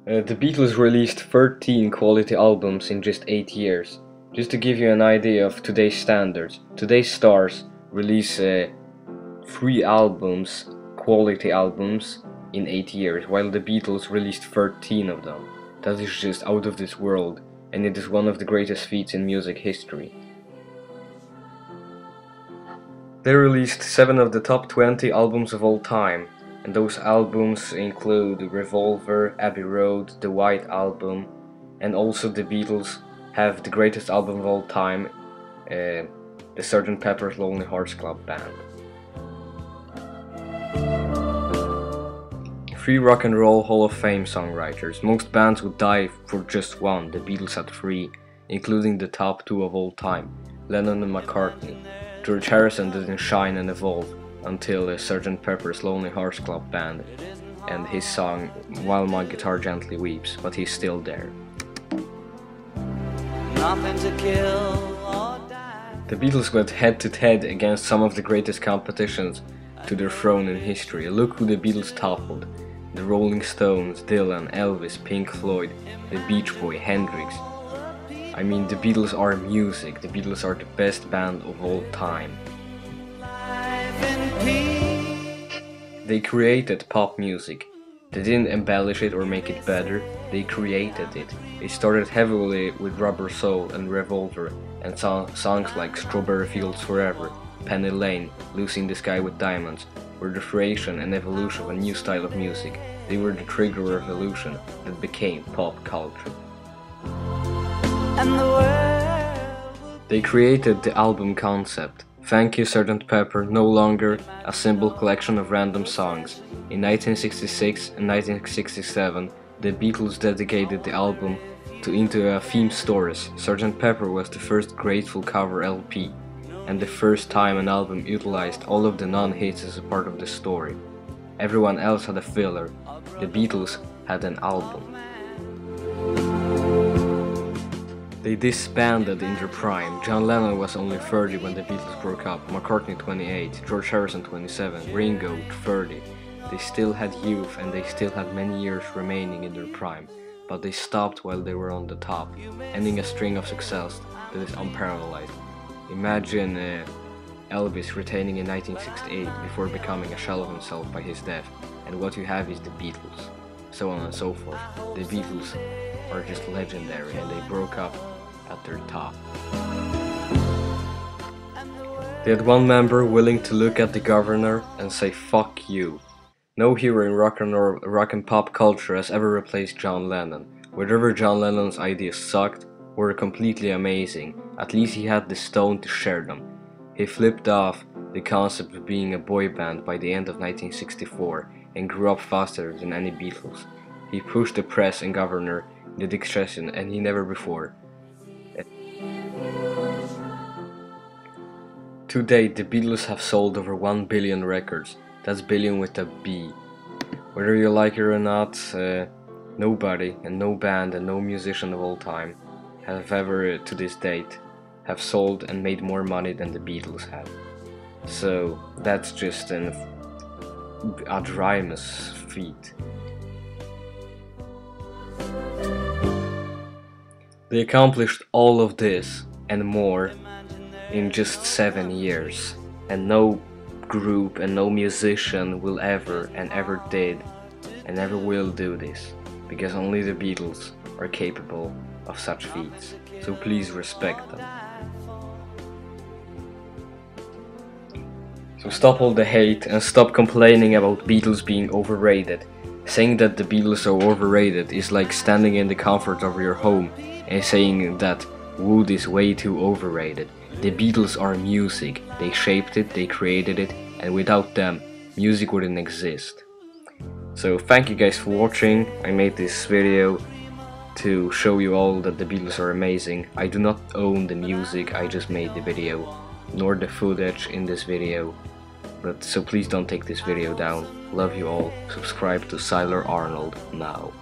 The Beatles released 13 quality albums in just 8 years. Just to give you an idea of today's standards, today's stars release 3 albums, quality albums, in 8 years, while the Beatles released 13 of them. That is just out of this world, and it is one of the greatest feats in music history. They released 7 of the top 20 albums of all time, and those albums include Revolver, Abbey Road, The White Album, and also the Beatles have the greatest album of all time, the Sgt. Pepper's Lonely Hearts Club Band. 3 Rock and Roll Hall of Fame songwriters. Most bands would die for just one. The Beatles had 3, including the top 2 of all time, Lennon and McCartney. George Harrison didn't shine and evolve until Sgt. Pepper's Lonely Hearts Club Band and his song While My Guitar Gently Weeps, but he's still there. Nothing to kill or die. The Beatles went head to head against some of the greatest competitions to their throne in history. Look who the Beatles toppled: the Rolling Stones, Dylan, Elvis, Pink Floyd, the Beach Boy, Hendrix. I mean, the Beatles are music. The Beatles are the best band of all time. They created pop music. They didn't embellish it or make it better, they created it. They started heavily with Rubber Soul and Revolver, and songs like Strawberry Fields Forever, Penny Lane, Lucy in the Sky with Diamonds were the creation and evolution of a new style of music. They were the trigger revolution that became pop culture. They created the album concept. Thank You Sgt. Pepper, no longer a simple collection of random songs. In 1966 and 1967, the Beatles dedicated the album into a theme stories. Sgt. Pepper was the first Grateful cover LP, and the first time an album utilized all of the non-hits as a part of the story. Everyone else had a filler. The Beatles had an album. They disbanded in their prime. John Lennon was only 30 when the Beatles broke up, McCartney 28, George Harrison 27, Ringo 30. They still had youth and they still had many years remaining in their prime, but they stopped while they were on the top, ending a string of success that is unparalleled. Imagine Elvis retaining in 1968 before becoming a shell of himself by his death, and what you have is the Beatles, so on and so forth. The Beatles are just legendary, and they broke up at their top. They had one member willing to look at the governor and say fuck you. No hero in rock and pop culture has ever replaced John Lennon. Whether John Lennon's ideas sucked or were completely amazing, at least he had the stone to share them. He flipped off the concept of being a boy band by the end of 1964 and grew up faster than any Beatles. He pushed the press and governor in the direction and he never before. To date, the Beatles have sold over 1 billion records. That's billion with a B. Whether you like it or not, nobody and no band and no musician of all time have ever, to this date, have sold and made more money than the Beatles have. So that's just a dreamer's feat. They accomplished all of this and more in just 7 years, and no group and no musician will ever and ever did and never will do this, because only the Beatles are capable of such feats, so please respect them. So stop all the hate and stop complaining about Beatles being overrated. Saying that the Beatles are overrated is like standing in the comfort of your home and saying that wood is way too overrated. The Beatles are music, they shaped it, they created it, and without them, music wouldn't exist. So thank you guys for watching. I made this video to show you all that the Beatles are amazing. I do not own the music, I just made the video, nor the footage in this video. But so please don't take this video down. Love you all. Subscribe to Siler Arnold now.